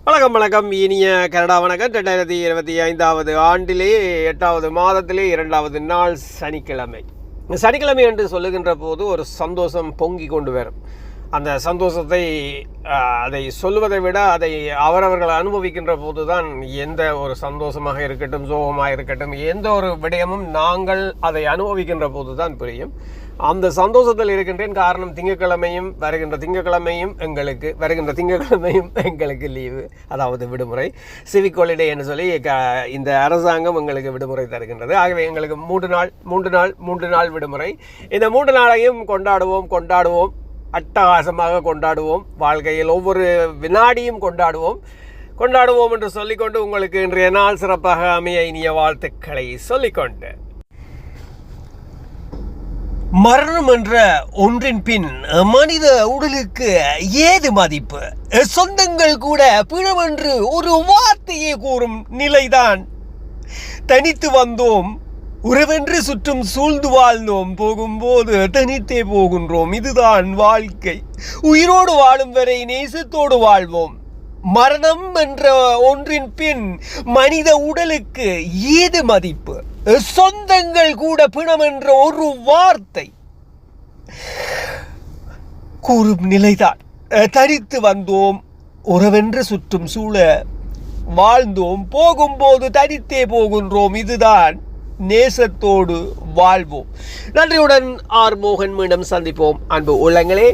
வணக்கம் வணக்கம் இனிய கனடா வணக்கம். 2025 ஆண்டிலே 8வது மாதத்திலே 2வது நாள் சனிக்கிழமை. சனிக்கிழமை என்று சொல்லுகின்ற போது ஒரு சந்தோஷம் பொங்கி கொண்டு வரும். அந்த சந்தோஷத்தை அதை சொல்லுவதை விட அதை அவரவர்கள் அனுபவிக்கின்ற போது தான் எந்த ஒரு சந்தோஷமாக இருக்கட்டும், சோகமாக இருக்கட்டும், எந்த ஒரு விடயமும் நாங்கள் அதை அனுபவிக்கின்ற போது தான் புரியும். அந்த சந்தோஷத்தில் இருக்கின்றேன். காரணம், வருகின்ற திங்கட்கிழமையும் எங்களுக்கு லீவு, அதாவது விடுமுறை, சிவிக் ஹாலிடே என்று சொல்லி இந்த அரசாங்கம் எங்களுக்கு விடுமுறை தருகின்றது. ஆகவே எங்களுக்கு மூன்று நாள் விடுமுறை. இந்த 3 நாளையும் கொண்டாடுவோம், அட்டகாசமாக கொண்டாடுவோம். வாழ்க்கையில் ஒவ்வொரு வினாடியும் கொண்டாடுவோம் என்று சொல்லிக்கொண்டு உங்களுக்கு இன்றைய நாள் சிறப்பாக அமைய இனிய வாழ்த்துக்களை சொல்லிக்கொண்டு, மரணம் என்ற ஒன்றின் பின் மனித உடலுக்கு ஏது மதிப்பு? சொந்தங்கள் கூட பிணமென்று ஒரு வார்த்தையை கூறும் நிலைதான். தனித்து வந்தோம், உறவென்று சுற்றும் சூழ்ந்து வாழ்ந்தோம், போகும்போது தனித்தே போகின்றோம். இதுதான் வாழ்க்கை. உயிரோடு வாழும் வரை நேசத்தோடு வாழ்வோம். மரணம் என்ற ஒன்றின் பின் மனித உடலுக்கு ஏது மதிப்பு? சொந்தங்கள் கூட பிணம் என்ற ஒரு வார்த்தை கூறும் நிலைதான். தனித்து வந்தோம், உறவென்று சுற்றும் சூழ வாழ்ந்தோம், போகும்போது தனித்தே போகின்றோம். இதுதான் நேசத்தோடு வாழ்வோம். நன்றியுடன் ஆர் மோகன். மீண்டும் சந்திப்போம் அன்பு உள்ளங்களே.